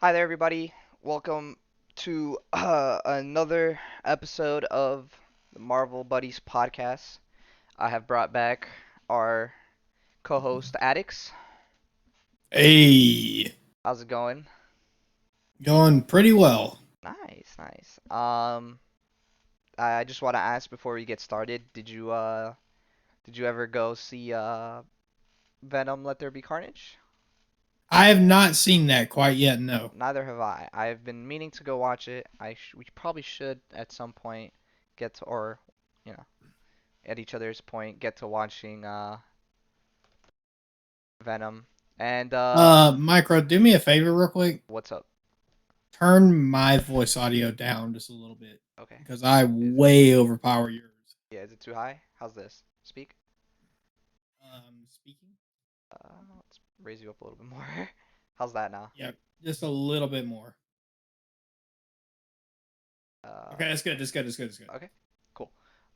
Hi there, everybody. Welcome to another episode of the Marvel Buddies podcast. I have brought back our co-host Addix. Hey, How's it going? going pretty well. Nice, nice. I just want to ask before we get started, did you ever go see Venom Let There Be Carnage? I have not seen that quite yet, no. Neither have I. I've been meaning to go watch it. We probably should at some point get to, or you know, at each other's point, get to watching Venom. And Micro, do me a favor real quick. what's up? Turn my voice audio down just a little bit Okay. because I Is it way overpower yours. is it too high? How's this? Speak. Speaking? Let's raise you up a little bit more. How's that now? Yeah, just a little bit more. Uh, Okay, that's good. That's good. That's good. That's good. okay. Cool.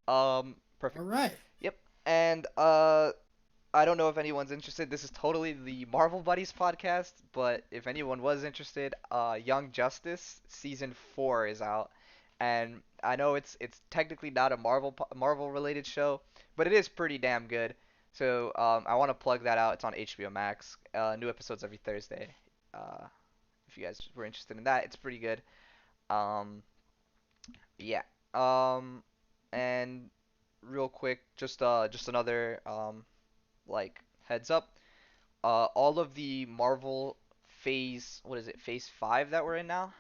All Perfect. right. Yep. And I don't know if anyone's interested. This is totally the Marvel Buddies podcast, but if anyone was interested, Young Justice season 4 is out. And I know it's technically not a Marvel related show, but it is pretty damn good. So I want to plug that out. It's on HBO Max. New episodes every Thursday. Uh, if you guys were interested in that, it's pretty good. Um, yeah. Um, and real quick, just another like heads up. All of the Marvel phase, what is it, phase 5 that we're in now?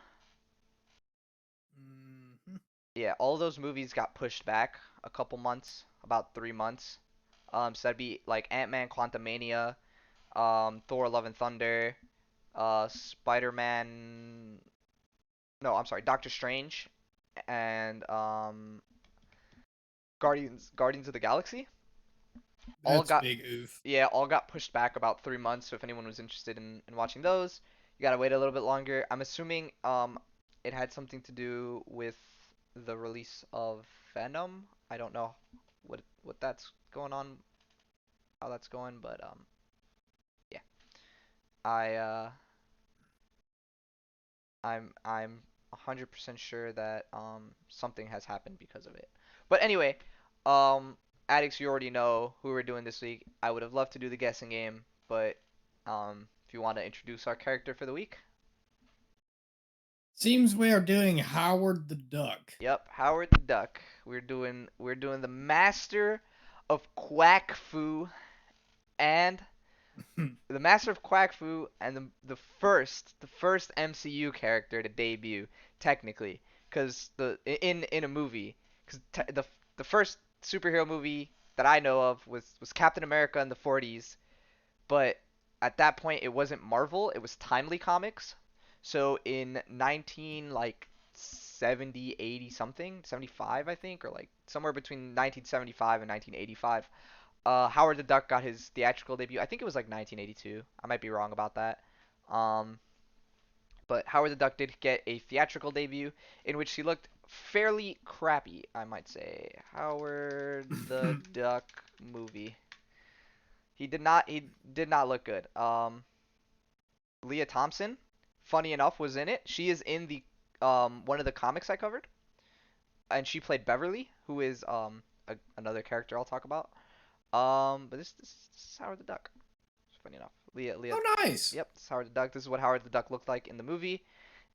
Mhm. Yeah, all of those movies got pushed back a couple months, about 3 months. So that'd be like Ant-Man, Quantumania, Thor: Love and Thunder, Spider-Man. No, I'm sorry, Doctor Strange, and Guardians of the Galaxy. All That's got big oof. Yeah, all got pushed back about 3 months. So if anyone was interested in watching those, you gotta wait a little bit longer. I'm assuming it had something to do with the release of Venom. I don't know what that's going on, how that's going, but yeah, I I'm 100% sure that something has happened because of it. But anyway, Addicts, you already know who we're doing this week. I would have loved to do the guessing game, but if you want to introduce our character for the week. Seems we are doing Howard the Duck. Yep, Howard the Duck. We're doing the master of Quack Fu and the master of Quack Fu and the first MCU character to debut technically, because in a movie, because the first superhero movie that I know of was Captain America in the 40s, but at that point it wasn't Marvel, it was Timely Comics. So in 19 like 70, 80 something, 75 I think, or like somewhere between 1975 and 1985, Howard the Duck got his theatrical debut. I think it was like 1982. I might be wrong about that. Um, but Howard the Duck did get a theatrical debut in which he looked fairly crappy, I might say. Howard the Duck movie. He did not look good. Leah Thompson, funny enough, was in it. She is in the one of the comics I covered, and she played Beverly, who is another character I'll talk about. But this is Howard the Duck. It's funny enough. Leah. Oh, nice. Yep, this is Howard the Duck. This is what Howard the Duck looked like in the movie,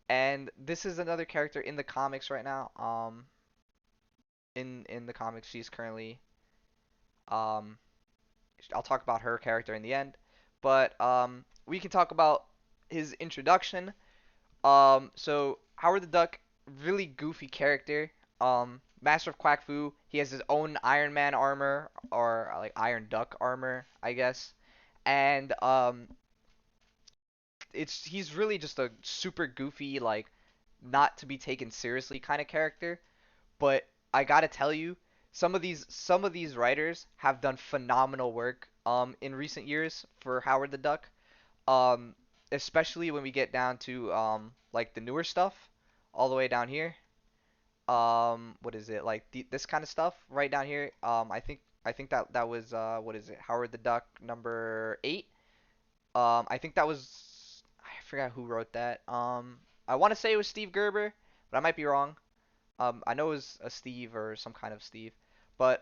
and this is another character in the comics right now. In the comics, she's currently um. I'll talk about her character in the end, but we can talk about his introduction. So Howard the Duck, really goofy character. Master of Quack Fu. He has his own Iron Man armor, or like Iron Duck armor, I guess. And he's really just a super goofy, like not to be taken seriously kind of character. But I gotta tell you, some of these writers have done phenomenal work in recent years for Howard the Duck. Um, Especially when we get down to like the newer stuff, all the way down here. What is it like this kind of stuff right down here? I think that was what is it? Howard the Duck number 8. I think that was forgot who wrote that. I want to say it was Steve Gerber, but I might be wrong. I know it was a Steve or some kind of Steve, but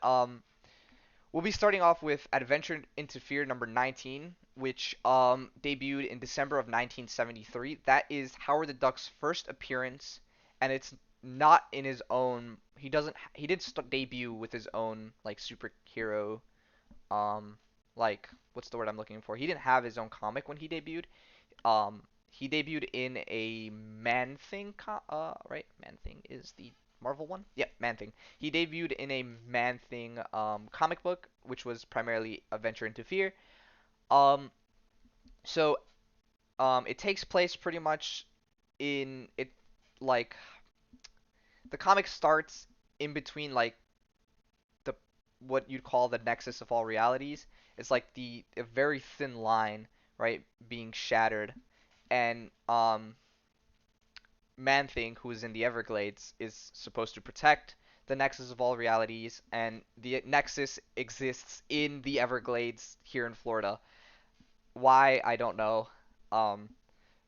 we'll be starting off with Adventure into Fear number 19, which debuted in December of 1973. That is Howard the Duck's first appearance, and it's not in his own. He didn't debut with his own like superhero. Um, like what's the word I'm looking for? He didn't have his own comic when he debuted. He debuted in a Man Thing. Right? Man Thing is the Marvel one. Yep, Man Thing. He debuted in a Man Thing comic book, which was primarily Adventure into Fear. Um, so it takes place pretty much in it like the comic starts in between like the what you'd call the nexus of all realities. It's like the a very thin line, right, being shattered, and Man Thing, who is in the Everglades, is supposed to protect the Nexus of all realities, and the Nexus exists in the Everglades here in Florida. Why, I don't know.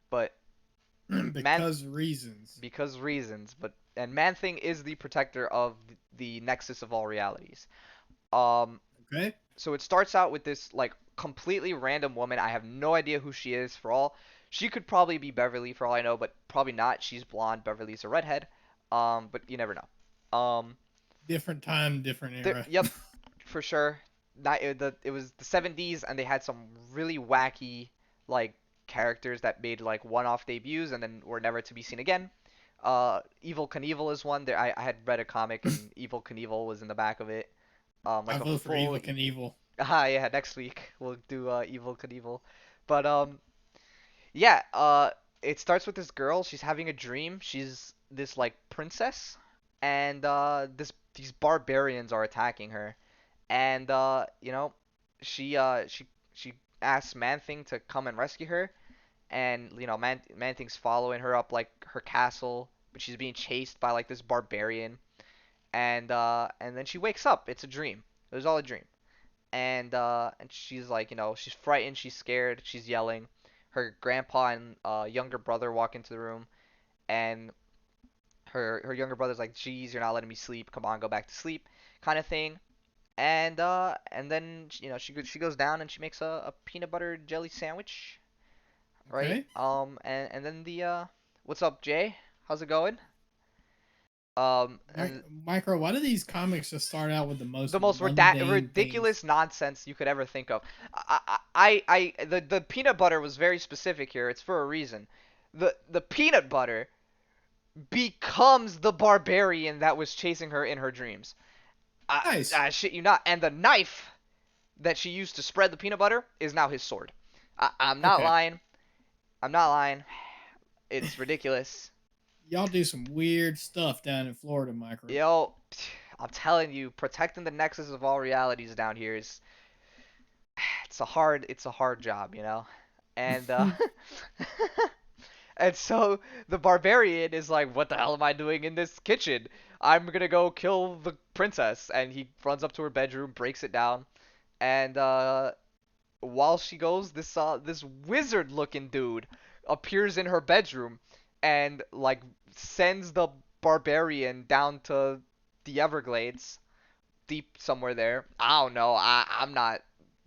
But Man, Because reasons. because reasons. And Man Thing is the protector of the Nexus of all realities. Um, Okay. so it starts out with this like completely random woman. I have no idea who she is. She could probably be Beverly for all I know, but probably not. She's blonde. Beverly's a redhead. But you never know. Different time, different era. Yep, for sure. It was the 70s, and they had some really wacky like characters that made like one-off debuts and then were never to be seen again. Evil Knievel is one. I had read a comic and Evil Knievel was in the back of it. I Like a vote for full Evil Knievel. Yeah, next week we'll do Evil Knievel. But yeah, it starts with this girl. She's having a dream. She's this like princess, and these barbarians are attacking her, and she asks Man Thing to come and rescue her, and Man Thing's following her up like her castle, but she's being chased by like this barbarian, and then she wakes up. It's a dream. It was all a dream, and she's like, she's frightened, she's scared, she's yelling. Her grandpa and younger brother walk into the room, and her younger brother's like, "Geez, you're not letting me sleep. Come on, go back to sleep," kind of thing. And then she goes down and she makes a peanut butter jelly sandwich, right? Okay. And then the what's up, Jay? How's it going? And Micro, why do these comics just start out with the most the most mundane things? ridiculous nonsense you could ever think of. The peanut butter was very specific here. It's for a reason. The peanut butter becomes the barbarian that was chasing her in her dreams. Nice. I shit you not. And the knife that she used to spread the peanut butter is now his sword. I'm not Okay. lying. I'm not lying. It's ridiculous. Y'all do some weird stuff down in Florida, Micro. Yo, I'm telling you, protecting the nexus of all realities down here is it's a hard job, And and so the barbarian is like, "What the hell am I doing in this kitchen? I'm gonna go kill the princess." And he runs up to her bedroom, breaks it down, and while she goes, this wizard-looking dude appears in her bedroom and like sends the barbarian down to the Everglades, deep somewhere there. I don't know. I'm not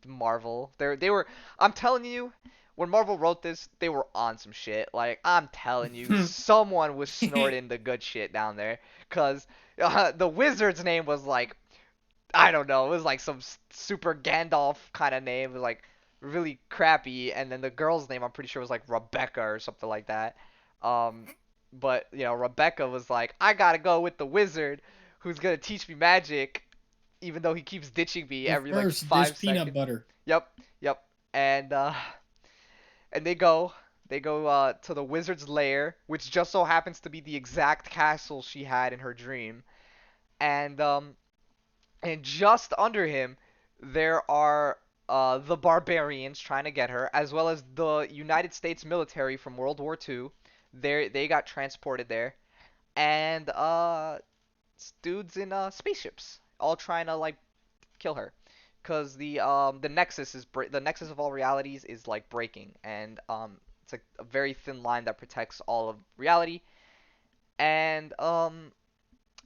Marvel. They were. I'm telling you, when Marvel wrote this, they were on some shit. Like I'm telling you, someone was snorting the good shit down there, cause the wizard's name was like, I don't know. It was like some super Gandalf kind of name. It was like really crappy, and then the girl's name I'm pretty sure was like Rebecca or something like that. Um, but Rebecca was like, I gotta go with the wizard, who's gonna teach me magic, even though he keeps ditching me But every like first, this five peanut seconds. butter. Yep, yep. And they go to the Wizards Lair, which just so happens to be the exact castle she had in her dream. And just under him, there are the barbarians trying to get her, as well as the United States military from World War II. They got transported there, and dudes in spaceships, all trying to like kill her, cause the nexus of all realities is like breaking, and It's like a very thin line that protects all of reality. And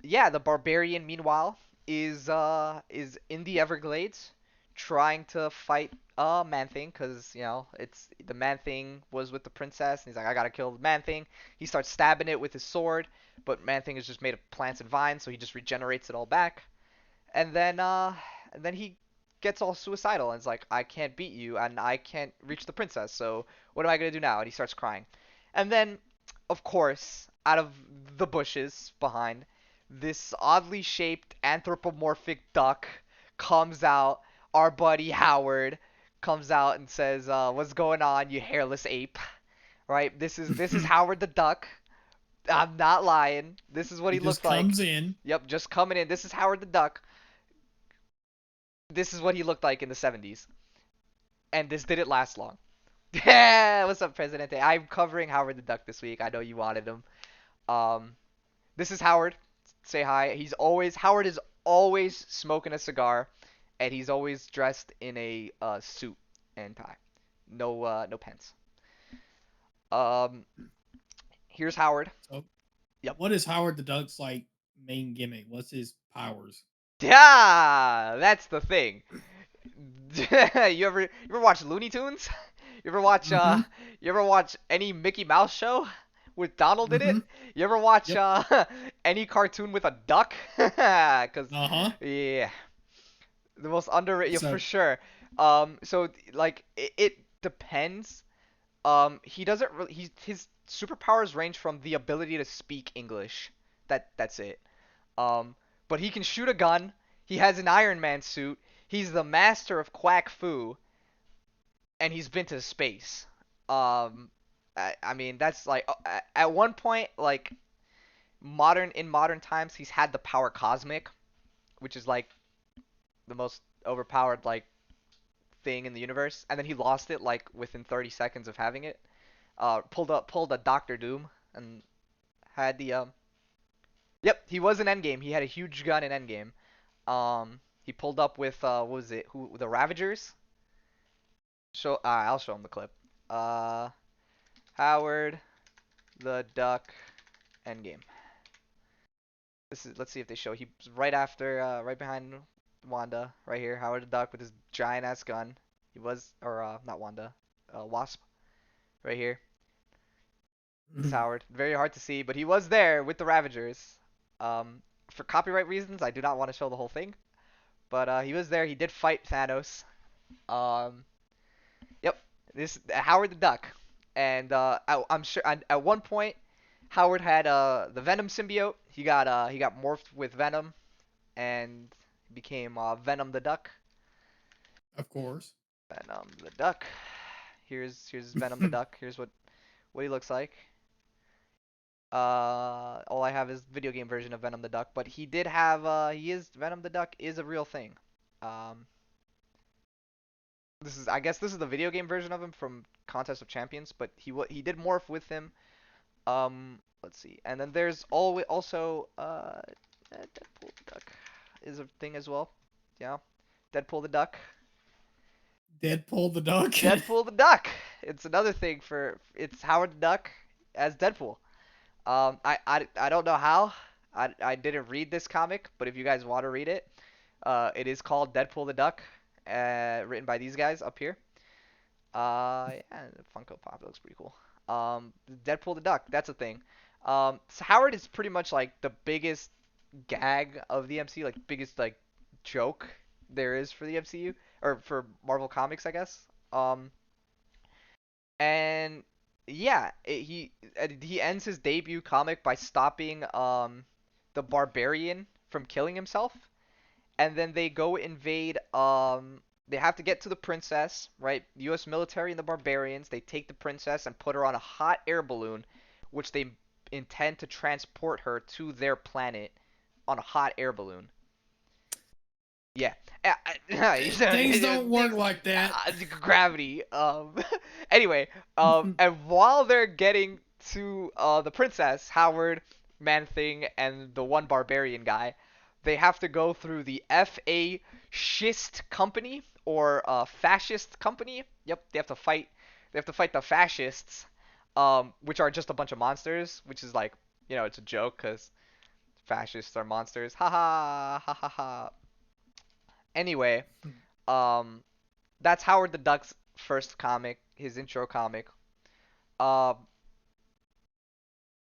yeah, the barbarian meanwhile is in the Everglades trying to fight Man Thing because it's the Man Thing was with the princess and he's like I gotta kill the Man Thing. He starts stabbing it with his sword, but Man Thing is just made of plants and vines, so he just regenerates it all back. And then he gets all suicidal and is like I can't beat you and I can't reach the princess, so what am I gonna do now? And he starts crying. And then of course, out of the bushes behind, this oddly shaped anthropomorphic duck comes out. Our buddy Howard comes out and says, "What's going on, you hairless ape?" Right? This is Howard the duck. I'm not lying. This is what He he just looked like. comes in. Yep, just coming in. This is Howard the duck. This is what he looked like in the 70s, and this didn't last long. Yeah, what's up, Presidente? I'm covering Howard the Duck this week. I know you wanted him. Um, This is Howard. Say hi. Howard is always smoking a cigar, and he's always dressed in a suit and tie. No pants. Um, here's Howard. So, Yep. what is Howard the Duck's like main gimmick? What's his powers? Yeah, that's the thing. You ever watch Looney Tunes? You ever watch uh Mm-hmm. you ever watch any Mickey Mouse show with Donald in Mm-hmm. it? You ever watch Yep. any cartoon with a duck? Cause Uh-huh. yeah, the most underrated, yeah, for So sure. So like it depends. He doesn't really. His superpowers range from the ability to speak English. That's it. Um, but he can shoot a gun. He has an Iron Man suit. He's the master of Quack Fu, and he's been to space. Um, I mean that's like at one point like modern times he's had the power cosmic, which is like the most overpowered like thing in the universe, and then he lost it like within 30 seconds of having it. Pulled a Doctor Doom and had the Yep, he was in Endgame. He had a huge gun in Endgame. He pulled up with what was it? Who the Ravagers? I'll show him the clip. Uh, Howard the Duck Endgame. Let's see if they show. He's right after, right behind Wanda, right here. Howard the Duck with his giant ass gun. He was, or not Wanda, Wasp, right here. This is mhm. Howard. Very hard to see, but he was there with the Ravagers. For copyright reasons, I do not want to show the whole thing, but he was there. He did fight Thanos. Um, yep, this Howard the Duck, and I'm sure at one point Howard had the Venom symbiote. He got morphed with Venom and became Venom the Duck. Of course. Venom the Duck. Here's Venom the Duck. Here's what he looks like. All I have is video game version of Venom the Duck, but he did have he is Venom the Duck is a real thing. Um, I guess this is the video game version of him from Contest of Champions, but he did morph with him. Let's see, and then there's also Deadpool the Duck is a thing as well. Yeah, Deadpool the Duck. Deadpool the Duck. Deadpool the Duck. It's another thing for it's Howard the Duck as Deadpool. I don't know how. I didn't read this comic, but if you guys want to read it, it is called Deadpool the Duck, written by these guys up here. Yeah, Funko Pop looks pretty cool. Deadpool the Duck, that's a thing. So Howard is pretty much like the biggest gag of the MCU, like biggest like joke there is for the MCU or for Marvel Comics, I guess. And yeah, he ends his debut comic by stopping the Barbarian from killing himself, and then they go invade. They have to get to the princess, right? The U.S. military and the Barbarians. They take the princess and put her on a hot air balloon, which they intend to transport her to their planet on a hot air balloon. Yeah. Things don't work Things, like that. gravity. Anyway, and while they're getting to the princess, Howard, Man Thing, and the one barbarian guy, they have to go through the FA Schist Company or fascist company. Yep, they have to fight. They have to fight the fascists, which are just a bunch of monsters, which is like, it's a joke because fascists are monsters. Ha ha ha ha ha. Anyway, um, that's Howard the Duck's first comic, his intro comic. Um,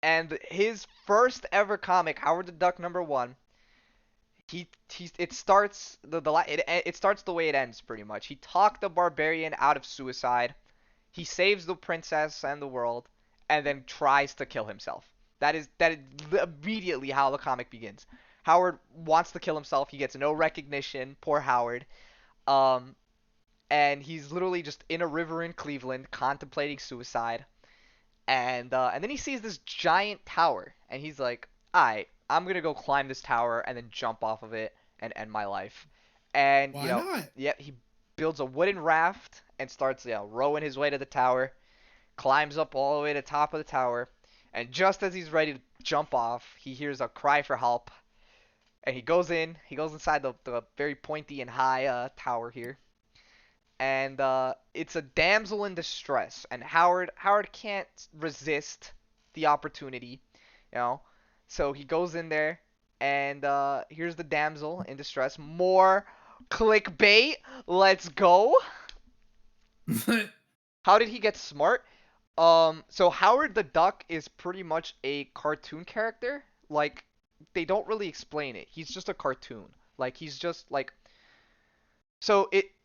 and his first ever comic, Howard the Duck #1. He it starts it starts the way it ends pretty much. He talked the barbarian out of suicide. He saves the princess and the world, and then tries to kill himself. That is immediately how the comic begins. Howard wants to kill himself. He gets no recognition. Poor Howard. Um, and he's literally just in a river in Cleveland contemplating suicide. And then he sees this giant tower, and he's like, "Alright, I'm gonna go climb this tower and then jump off of it and end my life." And Why not? yeah, he builds a wooden raft and starts, rowing his way to the tower. Climbs up all the way to the top of the tower, and just as he's ready to jump off, he hears a cry for help, and he goes inside the very pointy and high tower here, and it's a damsel in distress, and Howard can't resist the opportunity, you know, so he goes in there, and here's the damsel in distress. More clickbait. Let's go. How did he get smart? So Howard the Duck is pretty much a cartoon character. Like, they don't really explain it. He's just a cartoon. Like, he's just like,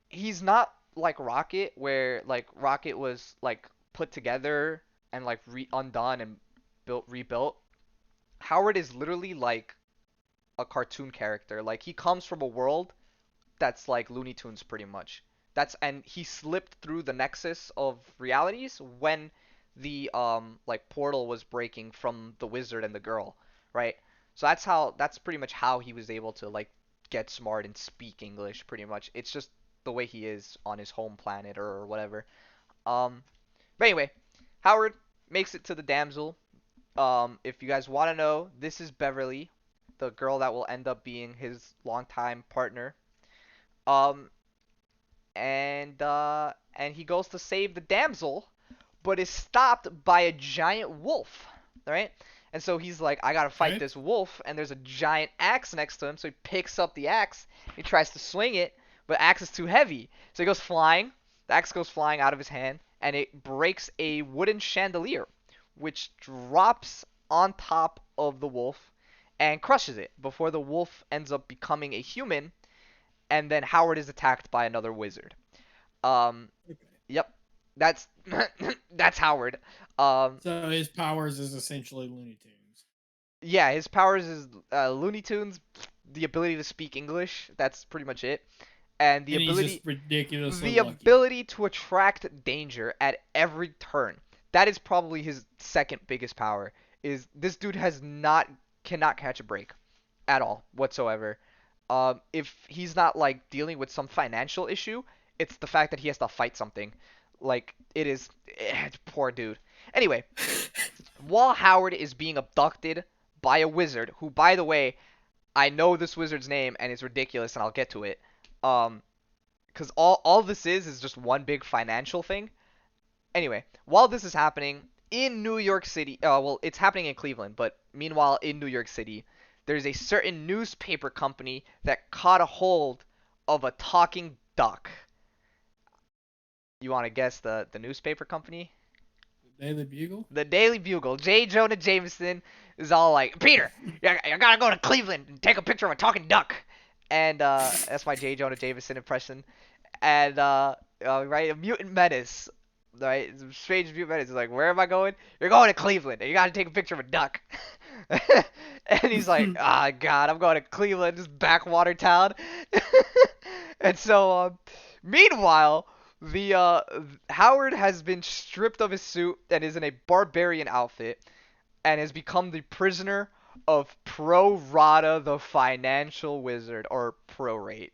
he's not like Rocket, where like Rocket was like put together and like undone and rebuilt. Howard is literally like a cartoon character. Like, he comes from a world that's like Looney Tunes pretty much. And he slipped through the nexus of realities when the like portal was breaking from the wizard and the girl, right? So that's pretty much how he was able to like get smart and speak English pretty much. It's just the way he is on his home planet or whatever. Um but anyway, Howard makes it to the damsel. If you guys want to know, this is Beverly, the girl that will end up being his longtime partner. Um, and he goes to save the damsel, but is stopped by a giant wolf, right? And so he's like, I gotta fight Okay. this wolf, and there's a giant axe next to him, so he picks up the axe, he tries to swing it, but the axe is too heavy, so he goes flying. The axe goes flying out of his hand, and it breaks a wooden chandelier, which drops on top of the wolf and crushes it before the wolf ends up becoming a human, and then Howard is attacked by another wizard. Um, Okay. yep, that's that's Howard. Um, So his powers is essentially Looney Tunes. yeah, his powers is Looney Tunes, the ability to speak English. That's pretty much it, and And he's just ridiculously the lucky. ability to attract danger at every turn. That is probably his second biggest power. Is this dude has not cannot catch a break at all whatsoever. If he's not like dealing with some financial issue, it's the fact that he has to fight something. Like, it is poor dude. Anyway, while Howard is being abducted by a wizard, who, by the way, I know this wizard's name and it's ridiculous, and I'll get to it. Um, because all this is just one big financial thing. Anyway, while this is happening in New York City, well, it's happening in Cleveland, but meanwhile in New York City, there's a certain newspaper company that caught a hold of a talking duck. You want to guess the newspaper company? The Daily Bugle. The Daily Bugle. J. Jonah Jameson is all like, Peter, you gotta go to Cleveland and take a picture of a talking duck. And that's my J. Jonah Jameson impression. And right, a mutant menace, right? Strange mutant menace is like, where am I going? You're going to Cleveland, and you got to take a picture of a duck. And he's like, ah, oh, God, I'm going to Cleveland, this backwater town. And so, meanwhile, the Howard has been stripped of his suit and is in a barbarian outfit and has become the prisoner of Pro Rata, the financial wizard, or prorate.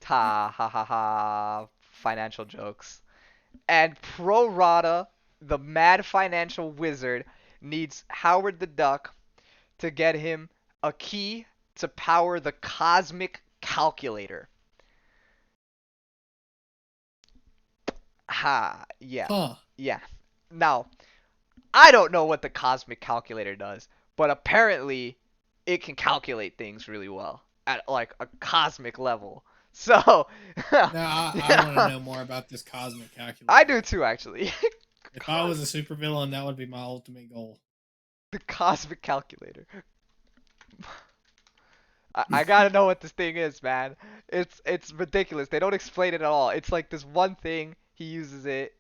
Ha ha ha ha. Financial jokes. And Pro Rata, the mad financial wizard, needs Howard the Duck to get him a key to power the cosmic calculator. Ha, yeah. Huh. Yeah. Now, I don't know what the cosmic calculator does, but apparently it can calculate things really well at like a cosmic level. So, No, I want to yeah, know more about this cosmic I calculator. do too actually. If I Cos- was a supervillain, that would be my ultimate goal. the cosmic calculator. I gotta know what this thing is, man. It's ridiculous. They don't explain it at all. It's like this one thing. He uses it.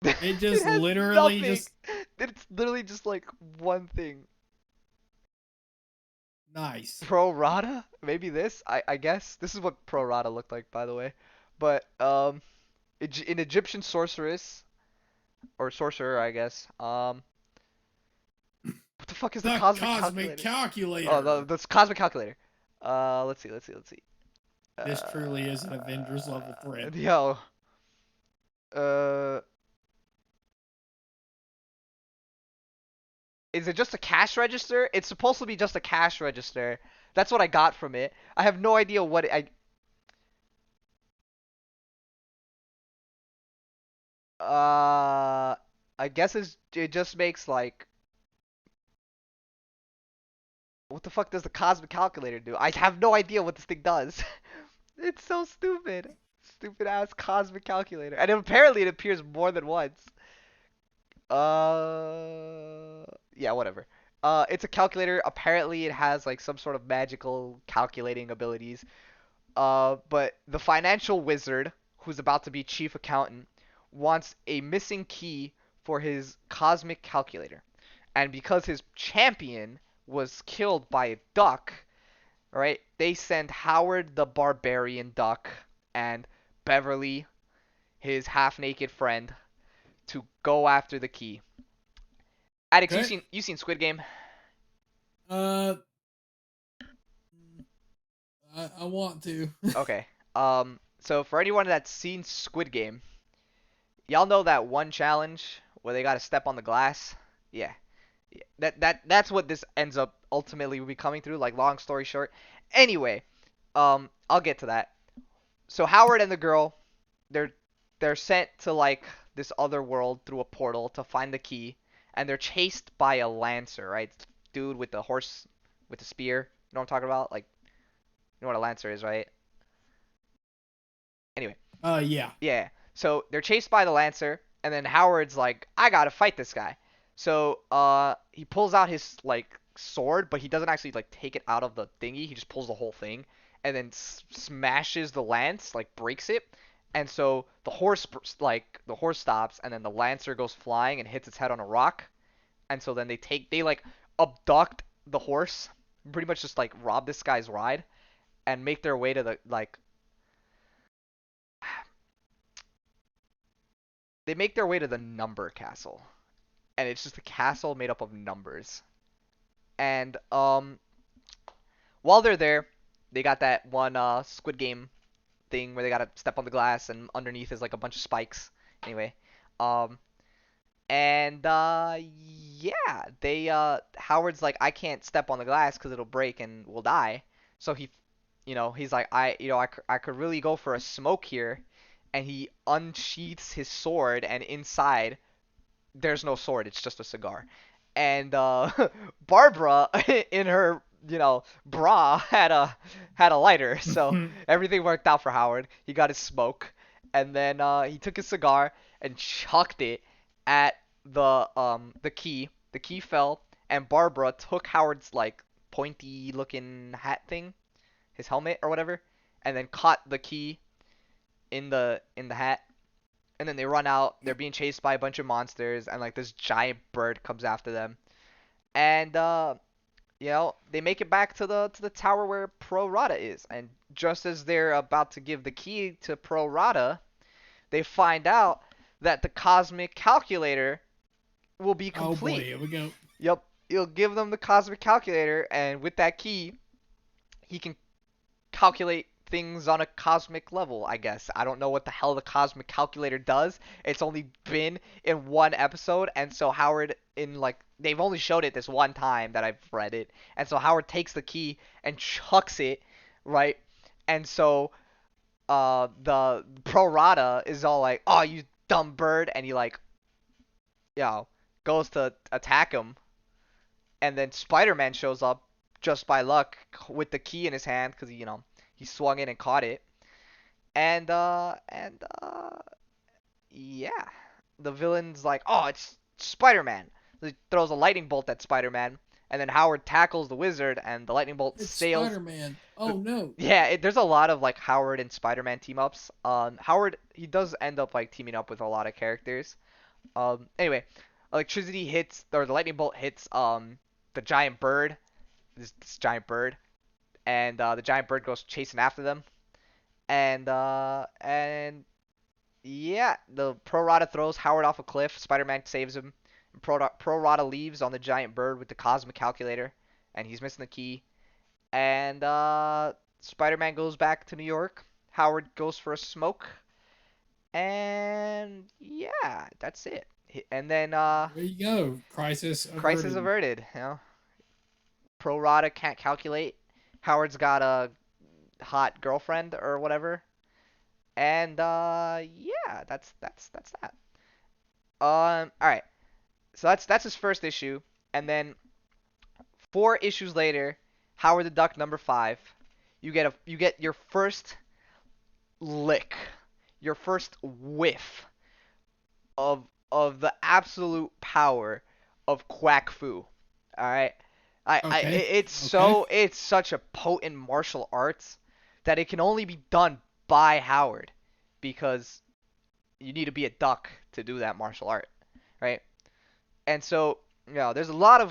It It just has literally nothing. just It's literally just like one thing. nice. Pro Rata? Maybe this? I guess. This is what Pro Rata looked like, by the way. But an Egyptian sorceress or sorcerer, I guess. What the fuck is the The cosmic cosmic calculator? Oh, calculator. the cosmic calculator. Let's see. This truly is an Avengers level threat. Yo. Uh, is it just a cash register? It's supposed to be just a cash register. That's what I got from it. I have no idea what I guess it just makes like what the fuck does the cosmic calculator do? I have no idea what this thing does. It's so stupid. Stupid ass cosmic calculator. And apparently it appears more than once. Yeah, whatever. It's a calculator. Apparently it has like some sort of magical calculating abilities. But the financial wizard, who's about to be chief accountant, wants a missing key for his cosmic calculator. And because his champion was killed by a duck, right? They send Howard the barbarian duck and Beverly, his half-naked friend, to go after the key. Addix, Okay. you seen Squid Game? Uh, I want to. Okay. So for anyone that's seen Squid Game, y'all know that one challenge where they got to step on the glass? Yeah. Yeah. That's what this ends up ultimately becoming through. Like long story short. Anyway, I'll get to that. So Howard and the girl, they're they're sent to like this other world through a portal to find the key, and they're chased by a lancer, right? Dude with the horse with the spear. You know what I'm talking about? Like, you know what a lancer is, right? Anyway, Yeah. yeah. So they're chased by the Lancer, and then Howard's like, I gotta fight this guy. So he pulls out his like sword, but he doesn't actually like take it out of the thingy. He just pulls the whole thing, and then smashes the lance, like breaks it. And so the horse stops, and then the Lancer goes flying and hits its head on a rock. And so then they like abduct the horse, pretty much just like rob this guy's ride, and make their way to the like they make their way to the number castle, and it's just a castle made up of numbers. And while they're there, they got that one Squid Game thing where they gotta step on the glass, and underneath is like a bunch of spikes. Anyway, um, and yeah, they Howard's like, I can't step on the glass because it'll break and we'll die. So he's like, I could really go for a smoke here, and he unsheaths his sword, and inside there's no sword. It's just a cigar. And Barbara in her bra had a lighter, so everything worked out for Howard. He got his smoke, and then he took his cigar and chucked it at the key. The key fell, and Barbara took Howard's like pointy looking hat thing, his helmet or whatever, and then caught the key in the hat, and then they run out. They're being chased by a bunch of monsters, and like this giant bird comes after them. And they make it back to the tower where Pro Rata is. And just as they're about to give the key to Pro Rata, they find out that the cosmic calculator will be Oh boy, complete. here we go. Yep, you'll give them the cosmic calculator, and with that key, he can calculate things on a cosmic level, I guess. I don't know what the hell the cosmic calculator does. It's only been in one episode, and so Howard in like they've only showed it this one time that I've read it. And so Howard takes the key and chucks it, right? And so the pro rata is all like, "Oh, you dumb bird, and he like you know goes to attack him, and then Spider-Man shows up just by luck with the key in his hand because he swung in and caught it, and yeah, the villain's like, oh, it's Spider-Man. He throws a lightning bolt at Spider-Man, and then Howard tackles the wizard, and the lightning bolt It's sails. Spider-Man. Oh no. Yeah, there's a lot of like Howard and Spider-Man team ups. Howard he does end up like teaming up with a lot of characters. Anyway, electricity hits or the lightning bolt hits the giant bird, this giant bird, and the giant bird goes chasing after them, and yeah, the Pro Rata throws Howard off a cliff. Spider-Man saves him. Pro Rata leaves on the giant bird with the cosmic calculator, and he's missing the key. And Spider-Man goes back to New York. Howard goes for a smoke, and yeah, that's it. And then There you go. Crisis crisis averted. averted. Pro Rata can't calculate. Howard's got a hot girlfriend or whatever, and yeah, that's that. All right. So that's his first issue, and then 4 issues later, Howard the Duck #5. You get your first lick, your first whiff of the absolute power of Quack Fu. All right, Okay. it's Okay. it's such a potent martial arts that it can only be done by Howard because you need to be a duck to do that martial art, right? And so there's a lot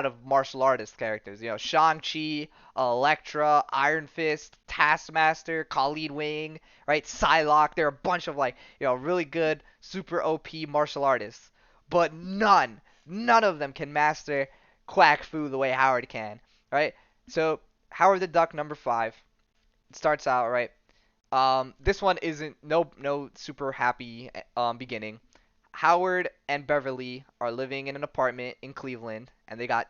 of martial artist characters. Shang-Chi, Elektra, Iron Fist, Taskmaster, Khalid Wing, right? Psylocke. There are a bunch of like really good super OP martial artists, but none of them can master Quack Fu the way Howard can, right? So Howard the Duck #5 starts out right. This one isn't no super happy beginning. Howard and Beverly are living in an apartment in Cleveland, and they got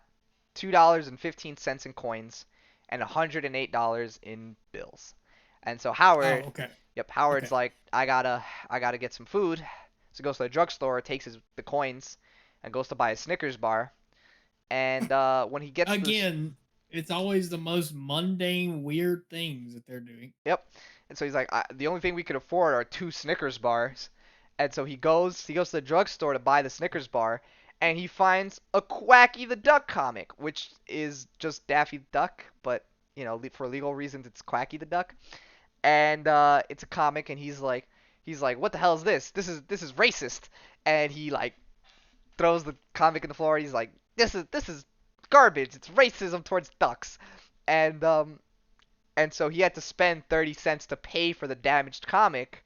$2.15 in coins and $108 in bills. And so Oh, Howard, okay. yep, Howard's Okay. like, I gotta get some food. So he goes to the drugstore, takes the coins, and goes to buy a Snickers bar. And when he gets this, Again, it's always the most mundane, weird things that they're doing. yep. And so he's like, the only thing we could afford are 2 Snickers bars. And so he goes to the drugstore to buy the Snickers bar, and he finds a Quacky the Duck comic, which is just Daffy the Duck, but for legal reasons it's Quacky the Duck. And it's a comic, and he's like, what the hell is this? This is racist. And he like throws the comic in the floor. He's like, this is garbage. It's racism towards ducks. And so he had to spend 30 cents to pay for the damaged comic,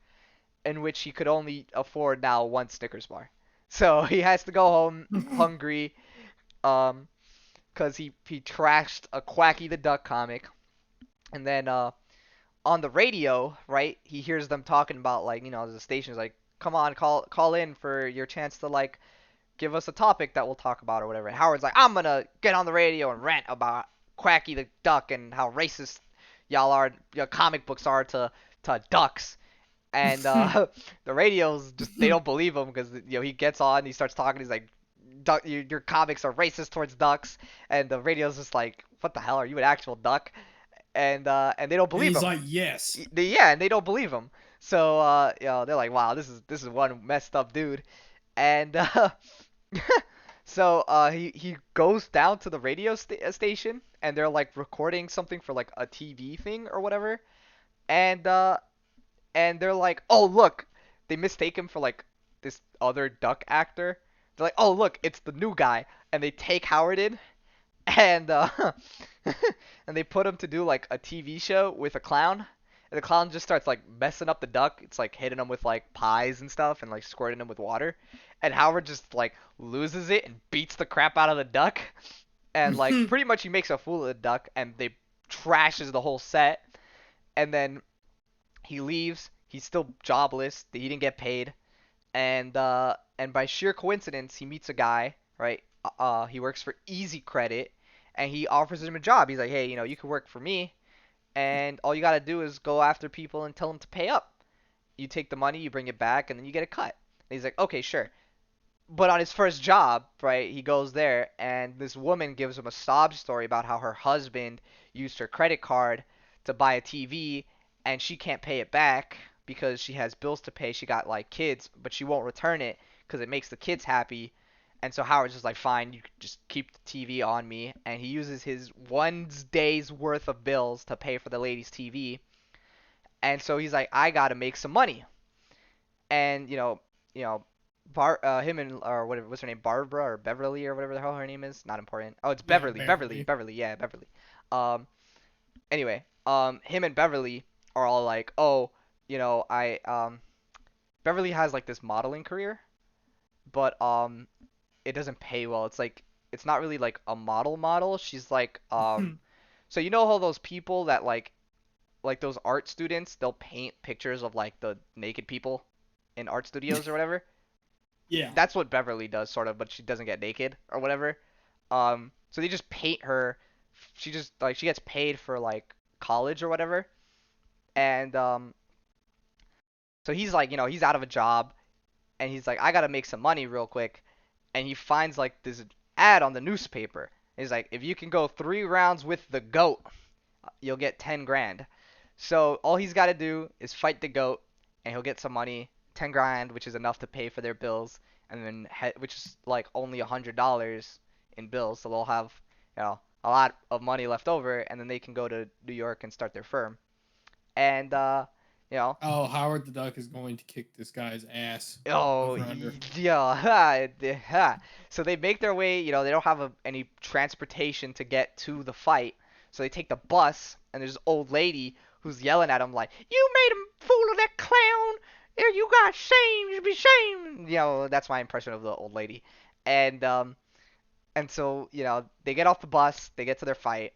in which he could only afford now 1 Snickers bar. So he has to go home hungry, because he trashed a Quacky the Duck comic, and then on the radio, right, he hears them talking about like the station's like, come on, call in for your chance to like give us a topic that we'll talk about or whatever. And Howard's like, I'm gonna get on the radio and rant about Quacky the Duck and how racist y'all are, comic books are to ducks. And the radios just they don't believe him because he gets on, he starts talking, he's like, duck, your comics are racist towards ducks, and the radio's just like, what the hell, are you an actual duck? And they don't And believe he's him. like, yes. Yeah, and they don't believe him. So they're like, wow, this is one messed up dude. And so he goes down to the radio station, and they're like recording something for like a TV thing or whatever. And they're like, "Oh, look." They mistake him for like this other duck actor. They're like, "Oh, look, it's the new guy." And they take Howard in, and and they put him to do like a TV show with a clown. And the clown just starts like messing up the duck. It's like hitting him with like pies and stuff, and like squirting him with water. And Howard just like loses it and beats the crap out of the duck. And like pretty much he makes a fool of the duck, and they trashes the whole set. And then he leaves. He's still jobless. He didn't get paid, and by sheer coincidence, he meets a guy. Right. He works for Easy Credit, and he offers him a job. He's like, hey, you can work for me, and all you gotta do is go after people and tell them to pay up. you take the money, you bring it back, and then you get a cut. And he's like, okay, sure. But on his first job, right, he goes there, and this woman gives him a sob story about how her husband used her credit card to buy a TV, and she can't pay it back because she has bills to pay. She got like kids, but she won't return it because it makes the kids happy. And so Howard's just like, fine, you just keep the TV on me. And he uses his one day's worth of bills to pay for the lady's TV. And so he's like, I gotta make some money. And you know, him and or whatever, what's her name, Barbara or Beverly or whatever the hell her name is, not important. Oh, it's Yeah, Beverly, Beverly, Beverly. Beverly, yeah, Beverly. Um, anyway, him and Beverly are all like, oh, I Beverly has like this modeling career, but it doesn't pay well. It's like it's not really like a model. She's like so you know all those people that like those art students, they'll paint pictures of like the naked people in art studios or whatever. Yeah. That's what Beverly does sort of, but she doesn't get naked or whatever. So they just paint her. She just like she gets paid for like college or whatever. And so he's like, he's out of a job and he's like, I gotta make some money real quick. And he finds like this ad on the newspaper. He's like, if you can go 3 rounds with the goat, you'll get 10 grand. So all he's got to do is fight the goat, and he'll get some money, 10 grand, which is enough to pay for their bills, and then which is like only $100 in bills. So they'll have a lot of money left over, and then they can go to New York and start their firm. And you know, Oh, Howard the Duck is going to kick this guy's ass. Oh, Over under. yeah, ha. So they make their way, they don't have any transportation to get to the fight. So they take the bus, and there's this old lady who's yelling at them like, "You made a fool of that clown! Here, you got shame, you be shamed!" That's my impression of the old lady. And so, they get off the bus, they get to their fight,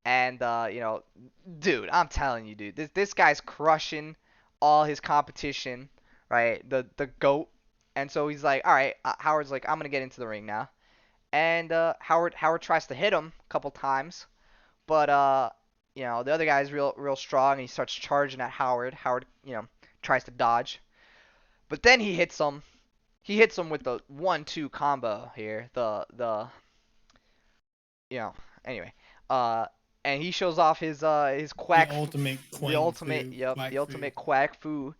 and dude, I'm telling you, dude, this guy's crushing all his competition, right? The goat. And so he's like, all right, Howard's like, I'm gonna get into the ring now. And Howard tries to hit him a couple times, but the other guy's real strong, and he starts charging at Howard. Howard, tries to dodge, but then he hits him. He hits him with the 1-2 combo here. You know, anyway, uh, and he shows off his The quack, ultimate the Quang ultimate, Fu. yep, Quack the Fu. ultimate quack fu,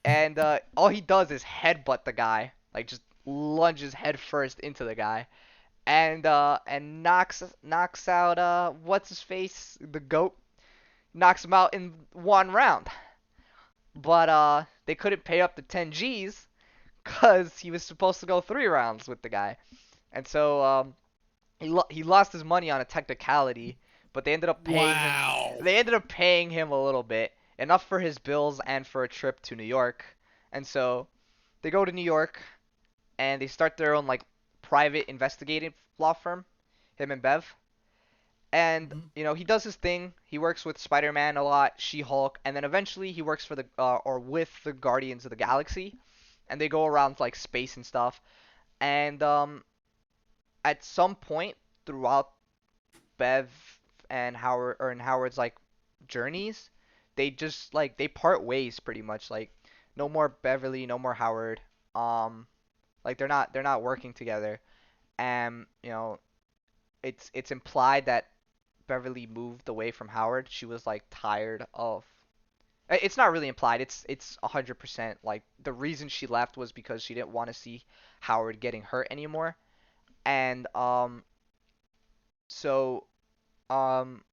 and all he does is headbutt the guy, like just lunges head first into the guy, and knocks out what's his face, the goat, knocks him out in 1 round, but they couldn't pay up the 10 G's because he was supposed to go 3 rounds with the guy, and so he lost his money on a technicality, but they ended up paying him. Wow. They ended up paying him a little bit, enough for his bills and for a trip to New York. And so they go to New York and they start their own like private investigative law firm, him and Bev. And Mhm. he does his thing. He works with Spider-Man a lot, She-Hulk, and then eventually he works for the or with the Guardians of the Galaxy, and they go around like space and stuff. And at some point throughout Bev and Howard or in Howard's like journeys, they just like they part ways pretty much. Like no more Beverly, no more Howard. Um, like they're not working together. And it's implied that Beverly moved away from Howard. She was like tired of. It's not really implied. It's 100% like the reason she left was because she didn't want to see Howard getting hurt anymore. And so um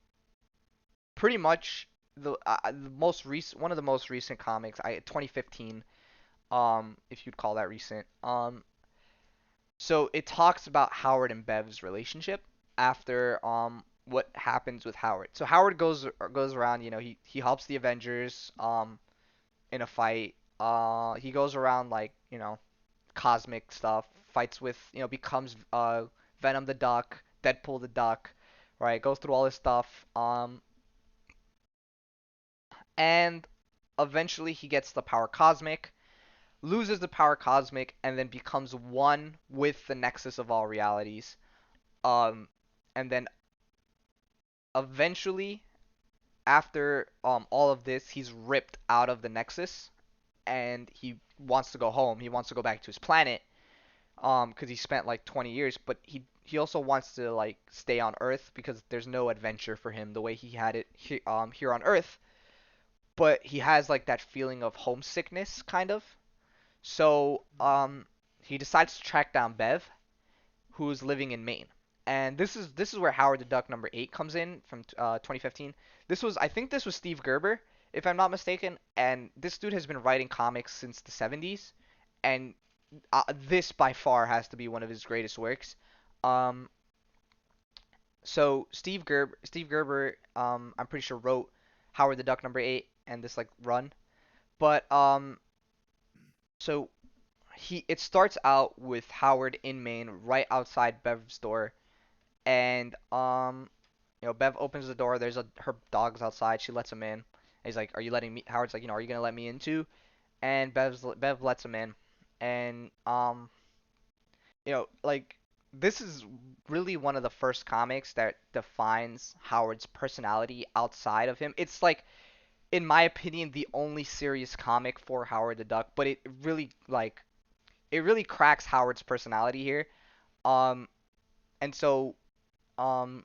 pretty much the most recent one of the most recent comics, 2015, if you'd call that recent. So it talks about Howard and Bev's relationship after what happens with Howard. So Howard goes around, he helps the Avengers in a fight. He goes around like, cosmic stuff, fights with, becomes Venom the Duck, Deadpool the Duck, right? Goes through all this stuff. And eventually he gets the power cosmic, loses the power cosmic, and then becomes one with the nexus of all realities. Um, and then eventually, after all of this, he's ripped out of the nexus, and he wants to go home. He wants to go back to his planet, because he spent like 20 years, but he also wants to like stay on Earth because there's no adventure for him the way he had it here on Earth. But he has like that feeling of homesickness, kind of. So he decides to track down Bev, who's living in Maine. And this is where Howard the Duck number 8 comes in from 2015. I think this was Steve Gerber, if I'm not mistaken, and this dude has been writing comics since the 70s, and this by far has to be one of his greatest works. Um, so Steve Gerber, I'm pretty sure wrote Howard the Duck number 8 and this like run, but so it starts out with Howard in Maine, right outside Bev's door, and Bev opens the door. Her dog's outside. She lets him in. And he's like, "Are you letting me?" Howard's like, "Are you gonna let me in too?" And Bev lets him in, and like this is really one of the first comics that defines Howard's personality outside of him. It's like, in my opinion, the only serious comic for Howard the Duck, but it really cracks Howard's personality here. Um, and so um,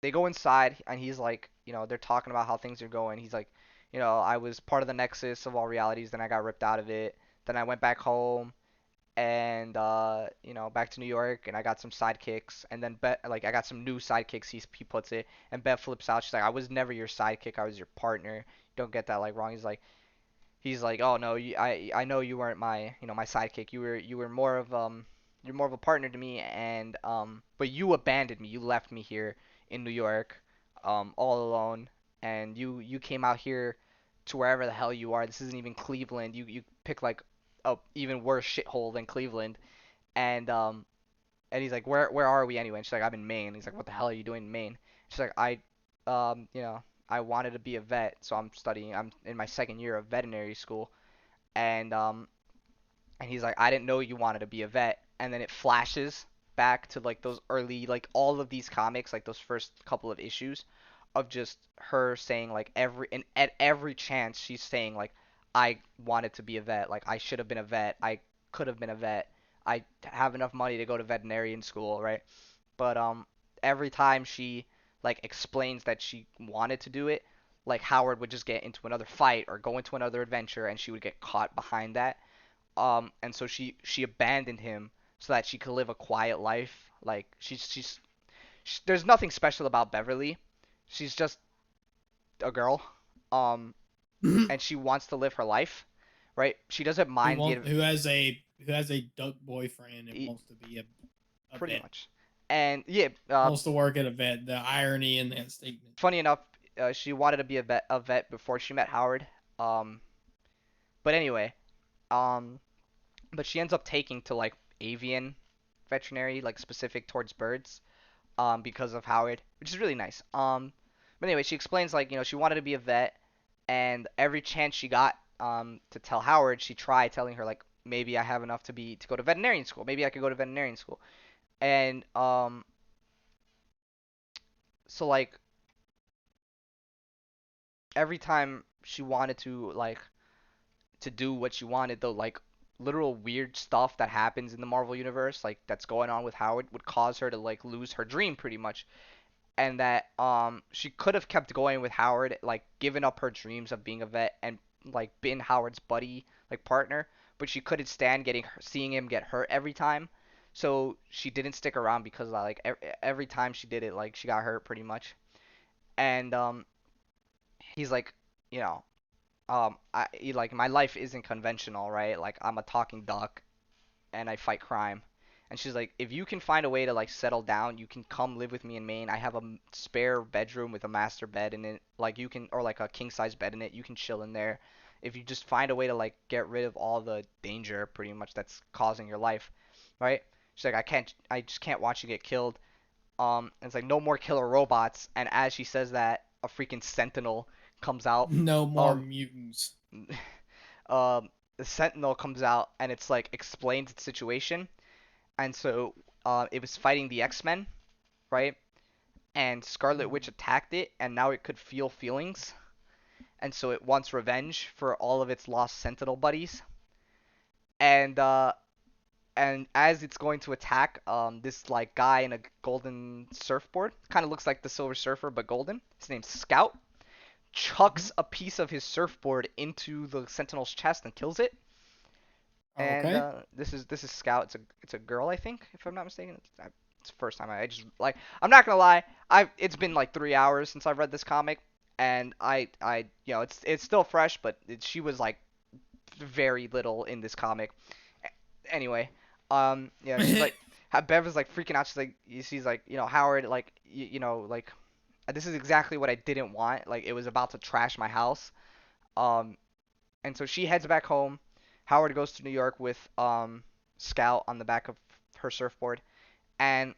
they go inside, and he's like, they're talking about how things are going. He's like, I was part of the nexus of all realities, then I got ripped out of it. Then I went back home, and back to New York, and I got some sidekicks, and then like I got some new sidekicks. He puts it, and Bev flips out. She's like, I was never your sidekick, I was your partner. Don't get that like wrong. He's like, oh no, I know you weren't my my sidekick. You were more of you're more of a partner to me, and but you abandoned me. You left me here in New York, all alone, and you came out here to wherever the hell you are. This isn't even Cleveland. You pick like a even worse shithole than Cleveland, and and he's like, where are we anyway? And she's like, I'm in Maine. He's like, what the hell are you doing in Maine? She's like, I wanted to be a vet, so I'm studying. I'm in my second year of veterinary school, and he's like, I didn't know you wanted to be a vet. And then it flashes back to like those early, like all of these comics, like those first couple of issues of just her saying like at every chance she's saying like, I wanted to be a vet, like I should have been a vet, I could have been a vet, I have enough money to go to veterinarian school, right? But every time she like explains that she wanted to do it, like Howard would just get into another fight or go into another adventure, and she would get caught behind that. And so she abandoned him so that she could live a quiet life. Like there's nothing special about Beverly. She's just a girl. Um, who and she wants to live her life, right? She doesn't mind the who has a duck boyfriend and wants to be a pretty vet. much. And yeah, Wants to work at a vet. The irony in that statement. funny enough, she wanted to be a vet before she met Howard. Um, but anyway, um, but she ends up taking to like avian veterinary, like specific towards birds, because of Howard, which is really nice. But anyway, she explains like she wanted to be a vet, and every chance she got to tell Howard, she tried telling her like maybe I have enough to go to veterinarian school, maybe I could go to veterinarian school, and so like every time she wanted to do what she wanted, the like literal weird stuff that happens in the Marvel universe, like that's going on with Howard, would cause her to like lose her dream pretty much, and that she could have kept going with Howard, like given up her dreams of being a vet and like been Howard's buddy, like partner, but she couldn't stand seeing him get hurt every time. So she didn't stick around because like every time she did it, like she got hurt pretty much. And he's like, you know, like my life isn't conventional, right? Like I'm a talking duck and I fight crime. And she's like, if you can find a way to like settle down, you can come live with me in Maine. I have a spare bedroom with a master bed in it. Like you can, or like a king size bed in it. You can chill in there. If you just find a way to like get rid of all the danger, pretty much that's causing your life, right? She's like, I just can't watch you get killed. And it's like no more killer robots. And as she says that, a freaking sentinel comes out. No more Um, mutants. um, the sentinel comes out and it's like explains its situation, and so it was fighting the X-Men, right? And Scarlet Witch attacked it, and now it could feel feelings. and so it wants revenge for all of its lost Sentinel buddies. And as it's going to attack, this like guy in a golden surfboard, kind of looks like the Silver Surfer but golden. His name's Scout. Mhm. Chucks a piece of his surfboard into the Sentinel's chest and kills it. And Okay. this is Scout. It's a girl, I think, if I'm not mistaken. It's the first time I just like. I'm not gonna lie. It's been like 3 hours since I've read this comic, and it's still fresh, but she was like very little in this comic. Anyway, she's like, Bev is like freaking out. She's like, Howard, like, like, this is exactly what I didn't want. Like, it was about to trash my house. Um, and so she heads back home. Howard goes to New York with Scout on the back of her surfboard, and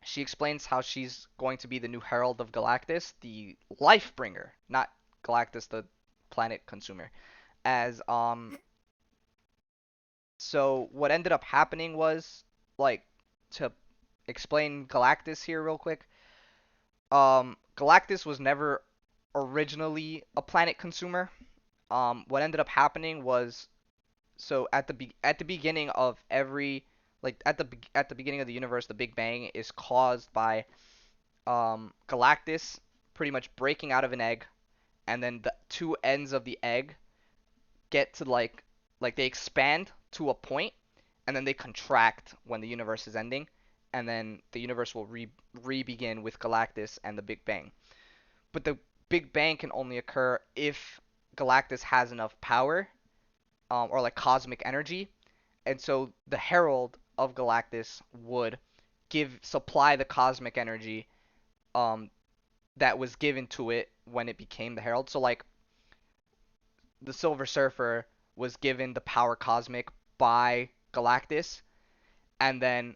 she explains how she's going to be the new Herald of Galactus, the life bringer, not Galactus, the planet consumer. As So what ended up happening was, like, to explain Galactus here real quick. Galactus was never originally a planet consumer. What ended up happening was, so at the beginning of every like at the beginning of the universe, the Big Bang is caused by Galactus pretty much breaking out of an egg, and then the two ends of the egg get to like they expand to a point, and then they contract when the universe is ending, and then the universe will re-begin with Galactus and the Big Bang. But the Big Bang can only occur if Galactus has enough power, or like cosmic energy, and so the Herald of Galactus would give supply the cosmic energy um, that was given to it when it became the Herald. So like the Silver Surfer was given the power cosmic by Galactus, and then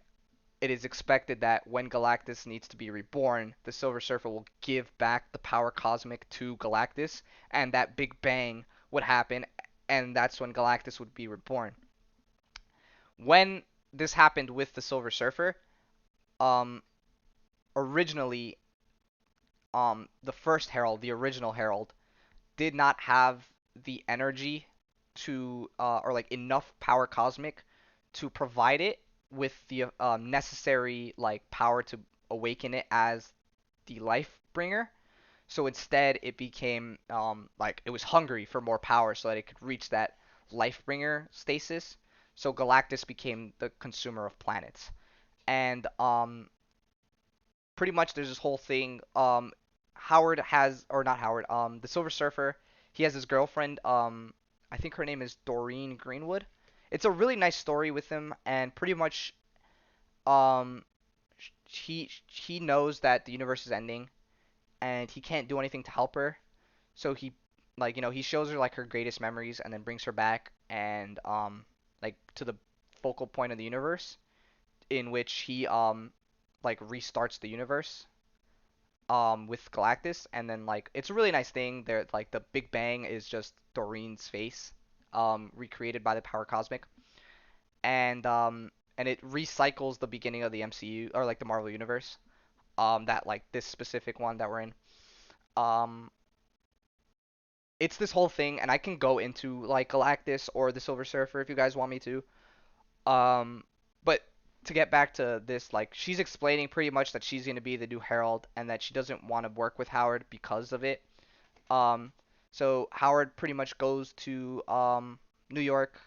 it is expected that when Galactus needs to be reborn, the Silver Surfer will give back the power cosmic to Galactus, and that Big Bang would happen, and that's when Galactus would be reborn. When this happened with the Silver Surfer, um, originally, the first Herald, the original Herald, did not have the energy to or like enough power cosmic to provide it with the necessary like power to awaken it as the life bringer. So instead, it became like it was hungry for more power so that it could reach that life bringer stasis. So Galactus became the consumer of planets, and pretty much there's this whole thing. Howard has, or not Howard, the Silver Surfer, he has his girlfriend. I think her name is Doreen Greenwood. It's a really nice story with him, and pretty much, um, he knows that the universe is ending, and he can't do anything to help her. So he, like, he shows her like her greatest memories, and then brings her back, and like to the focal point of the universe, in which he like restarts the universe with Galactus, and then like it's a really nice thing. There, like the Big Bang is just Doreen's face, recreated by the Power Cosmic, and it recycles the beginning of the MCU or like the Marvel Universe. That like this specific one that we're in. Um, it's this whole thing, and I can go into like Galactus or the Silver Surfer if you guys want me to. Um, but to get back to this, like she's explaining pretty much that she's gonna be the new Herald and that she doesn't want to work with Howard because of it. Um, so Howard pretty much goes to New York,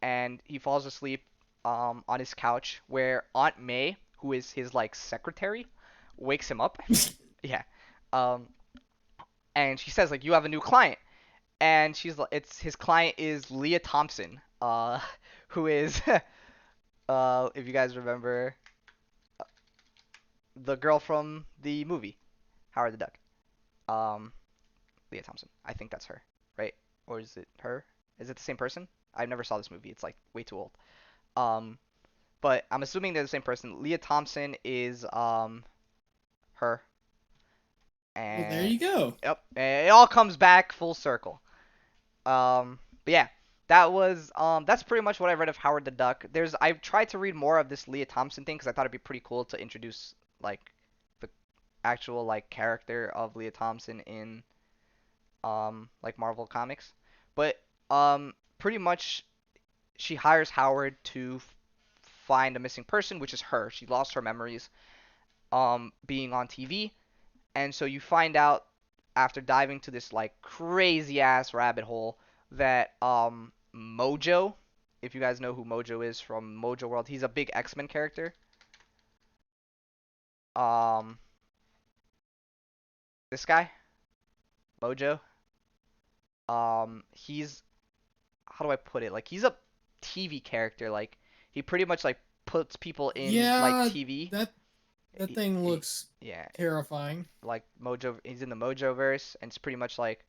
and he falls asleep on his couch where Aunt May, who is his like secretary, wakes him up. Yeah. Um, and she says like you have a new client, and she's like it's his client is Leah Thompson, who is if you guys remember, the girl from the movie Howard the Duck. Um, Leah Thompson. I think that's her, right? Or is it her? Is it the same person? I never saw this movie. It's like way too old. Um, but I'm assuming they're the same person. Leah Thompson is her, Well, there and you go. yep, it all comes back full circle. But yeah, that's pretty much what I read of Howard the Duck. I tried to read more of this Leah Thompson thing because I thought it'd be pretty cool to introduce like the actual like character of Leah Thompson in like Marvel Comics. But pretty much she hires Howard to find a missing person, which is her. She lost her memories being on TV, and so you find out after diving to this like crazy ass rabbit hole that Mojo, if you guys know who Mojo is from Mojo World, he's a big X-Men character. Um, this guy, Mojo, he's how do I put it? Like he's a TV character. Like he pretty much like puts people in like Yeah, TV. that He, thing he, looks yeah, terrifying. like Mojo. He's in the Mojo verse, and it's pretty much like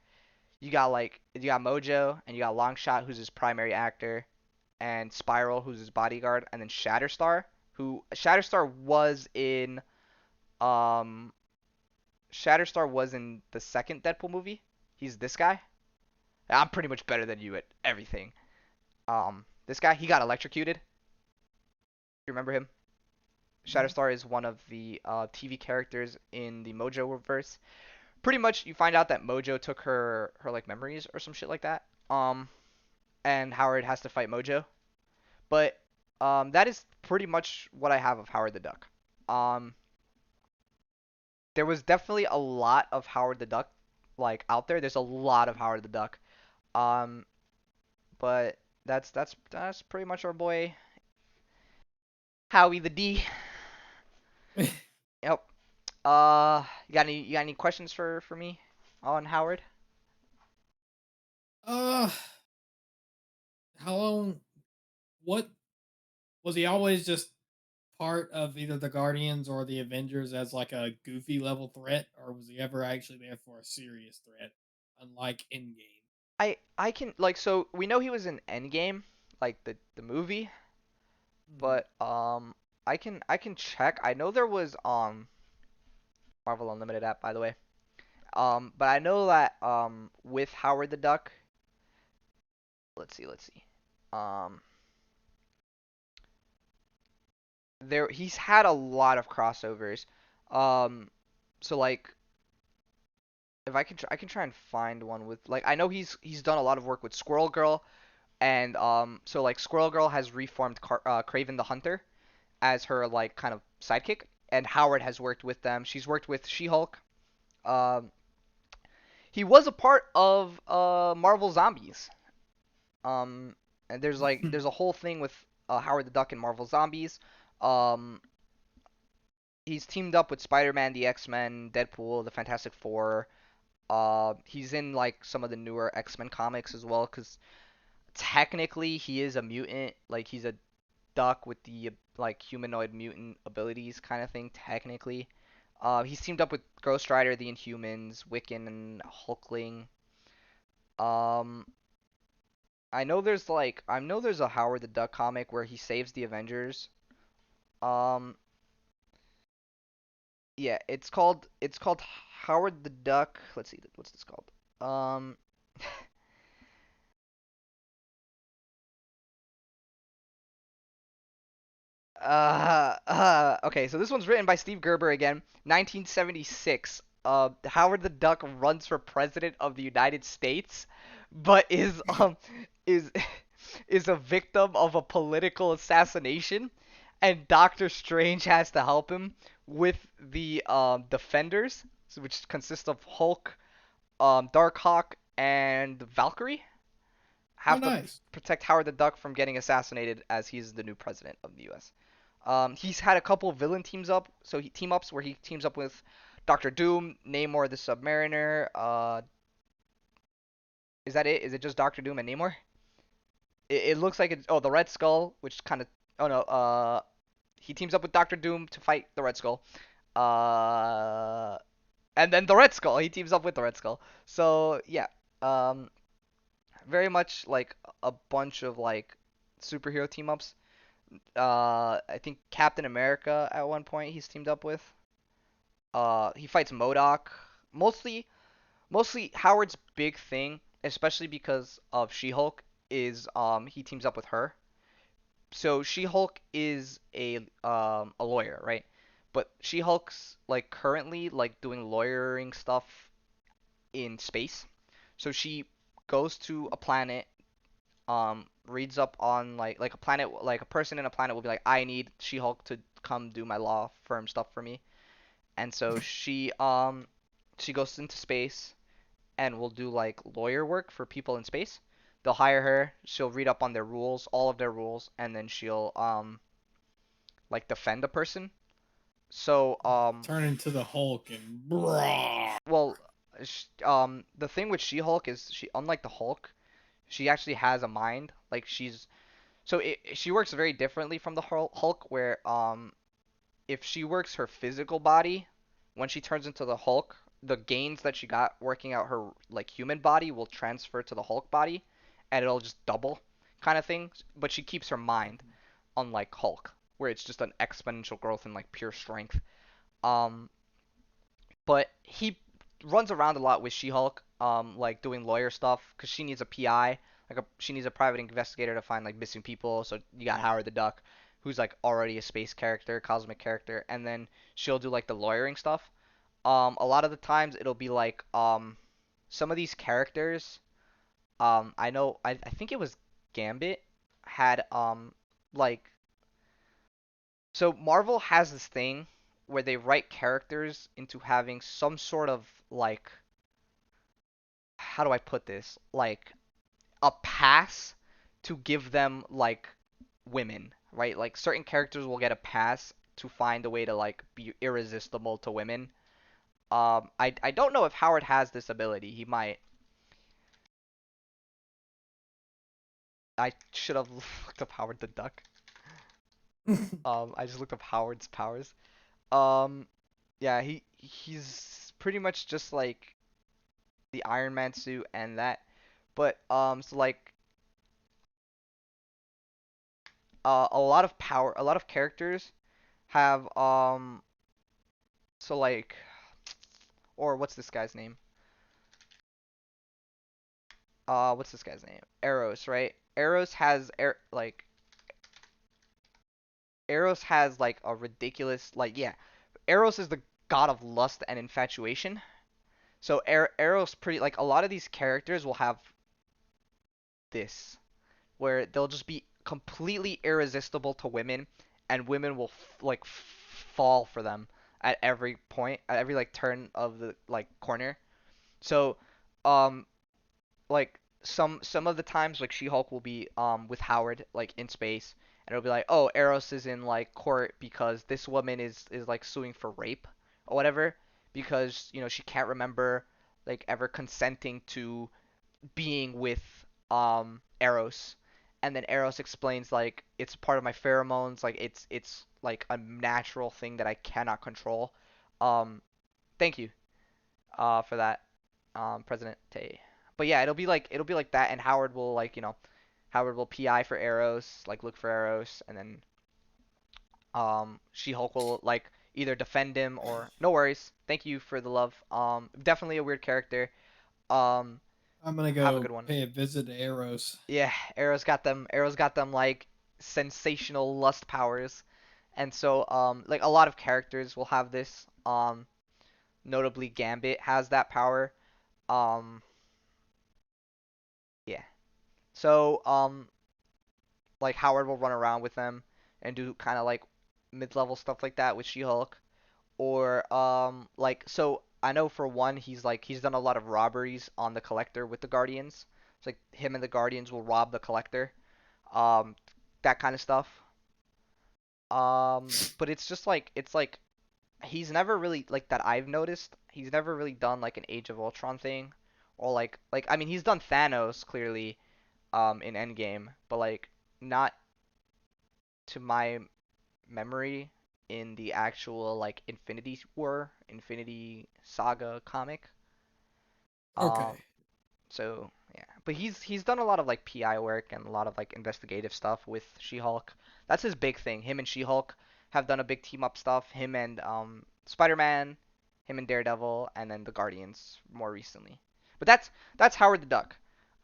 you got Mojo and you got Longshot, who's his primary actor, and Spiral, who's his bodyguard, and then Shatterstar, who um Shatterstar was in the second Deadpool movie. He's this guy. I'm pretty much better than you at everything. This guy, he got electrocuted. You remember him? Mhm. Shatterstar is one of the TV characters in the Mojo verse. Pretty much, you find out that Mojo took her like memories or some shit like that. And Howard has to fight Mojo. But that is pretty much what I have of Howard the Duck. Um, there was definitely a lot of Howard the Duck like out there. There's a lot of Howard the Duck. Um, but that's pretty much our boy Howie the D. Yep. You got any questions for me on Howard? uh, how long? What was he always just part of either the Guardians or the Avengers as like a goofy level threat, or was he ever actually there for a serious threat, unlike Endgame? I can like so we know he was in Endgame, like the movie, Mhm. but I can check. I know there was Marvel Unlimited app by the way. But I know that with Howard the Duck, let's see. Um, there he's had a lot of crossovers. Um, so like if I can try and find one with like I know he's done a lot of work with Squirrel Girl and so like Squirrel Girl has reformed Craven the Hunter as her like kind of sidekick and Howard has worked with them. She's worked with She-Hulk. Um, he was a part of Marvel Zombies. Um, and there's a whole thing with Howard the Duck and Marvel Zombies. Um, he's teamed up with Spider-Man, the X-Men, Deadpool, the Fantastic Four. He's in like some of the newer X-Men comics as well, because technically he is a mutant. Like he's a duck with the like humanoid mutant abilities kind of thing. Technically, he's teamed up with Ghost Rider, the Inhumans, Wiccan, and Hulkling. Um, I know there's a Howard the Duck comic where he saves the Avengers. Um, yeah, it's called Howard the Duck. Let's see, what's this called? Um, okay, so this one's written by Steve Gerber again, 1976. Howard the Duck runs for president of the United States, but is is a victim of a political assassination, and Doctor Strange has to help him with the Defenders, which consist of Hulk, Darkhawk, and Valkyrie, Oh, have to nice. protect Howard the Duck from getting assassinated as he's the new president of the U.S. He's had a couple of villain team ups where he teams up with Doctor Doom, Namor the Submariner. Is that it? Is it just Doctor Doom and Namor? It looks like it's the Red Skull, which kind of oh no, he teams up with Doctor Doom to fight the Red Skull. Uh, and then the Red Skull, he teams up with the Red Skull. So yeah, um, very much like a bunch of like superhero team ups. I think Captain America at one point he's teamed up with. He fights MODOK. Mostly, mostly Howard's big thing, especially because of She-Hulk, is he teams up with her. So She-Hulk is a lawyer, right? But She-Hulk's like currently like doing lawyering stuff in space. So she goes to a planet, reads up on like a planet, like a person in a planet will be like, I need She-Hulk to come do my law firm stuff for me. And so she goes into space and will do like lawyer work for people in space. They'll hire her, she'll read up on their rules, all of their rules, and then she'll like defend a person. So Turn into the Hulk and brah. well, the thing with She-Hulk is she, unlike the Hulk, she actually has a mind. Like she works very differently from the Hulk, where if she works her physical body, when she turns into the Hulk, the gains that she got working out her like human body will transfer to the Hulk body, and it'll just double, kind of thing. But she keeps her mind, unlike Hulk, where it's just an exponential growth in like pure strength. Um, but he runs around a lot with She-Hulk, like doing lawyer stuff because she needs a PI, she needs a private investigator to find like missing people. So you got Howard the Duck, who's like already a space character, cosmic character, and then she'll do like the lawyering stuff. A lot of the times it'll be like some of these characters, I know I think it was Gambit had like so Marvel has this thing where they write characters into having some sort of like how do I put this? Like a pass to give them like women, right? Like certain characters will get a pass to find a way to like be irresistible to women. I don't know if Howard has this ability. He might. I should have looked up Howard the Duck. I just looked up Howard's powers. Um, yeah, he's pretty much just like the Iron Man suit and that. But so like a lot of characters have so like or what's this guy's name? What's this guy's name? Eros, right? Eros has like a ridiculous like yeah. Eros is the god of lust and infatuation. So Eros pretty like a lot of these characters will have this where they'll just be completely irresistible to women, and women will fall for them at every point, at every like turn of the like corner. So, um, like some of the times like She-Hulk will be with Howard like in space, and it'll be like, oh, Eros is in like court because this woman is like suing for rape or whatever because she can't remember like ever consenting to being with Eros, and then Eros explains like it's part of my pheromones, like it's like a natural thing that I cannot control. Um, thank you for that, President Tay. But yeah, it'll be like that, and Howard will like Howard will PI for Eros, like look for Eros, and then She-Hulk will like either defend him or no worries. Thank you for the love. Definitely a weird character. Um, I'm gonna have a go good one. pay a visit to Eros. Yeah, Arrow's got them. Arrow's got them like sensational lust powers, and so like a lot of characters will have this. Notably Gambit has that power. Um, yeah. So like Howard will run around with them and do kind of like mid-level stuff like that with She-Hulk, or like so I know for one he's done a lot of robberies on the Collector with the Guardians. It's like him and the Guardians will rob the Collector. Um, that kind of stuff. But it's just like he's never really like that I've noticed. He's never really done like an Age of Ultron thing, or like I mean he's done Thanos clearly in Endgame, but like not to my memory in the actual like Infinity Saga comic. Um, Okay. So yeah, but he's done a lot of like PI work and a lot of like investigative stuff with She-Hulk. That's his big thing. Him and She-Hulk have done a big team up stuff. Him and Spider-Man, him and Daredevil, and then the Guardians more recently. But that's Howard the Duck.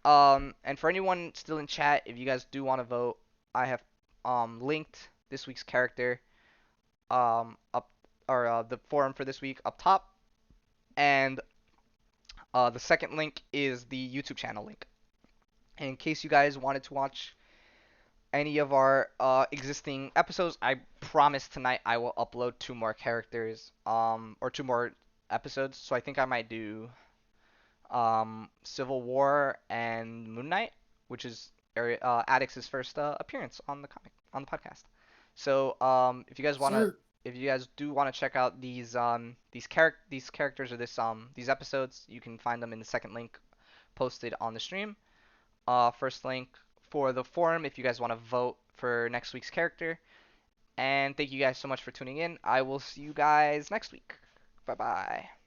And for anyone still in chat, if you guys do want to vote, I have linked this week's character up or the forum for this week up top, and The second link is the YouTube channel link. In case you guys wanted to watch any of our existing episodes, I promise tonight I will upload two more characters, or two more episodes. So I think I might do Civil War and Moon Knight, which is Addix's first appearance on the podcast. So Sir, if you guys do want to check out these characters or these episodes, you can find them in the second link posted on the stream. First link for the forum if you guys want to vote for next week's character. And thank you guys so much for tuning in. I will see you guys next week. Bye bye.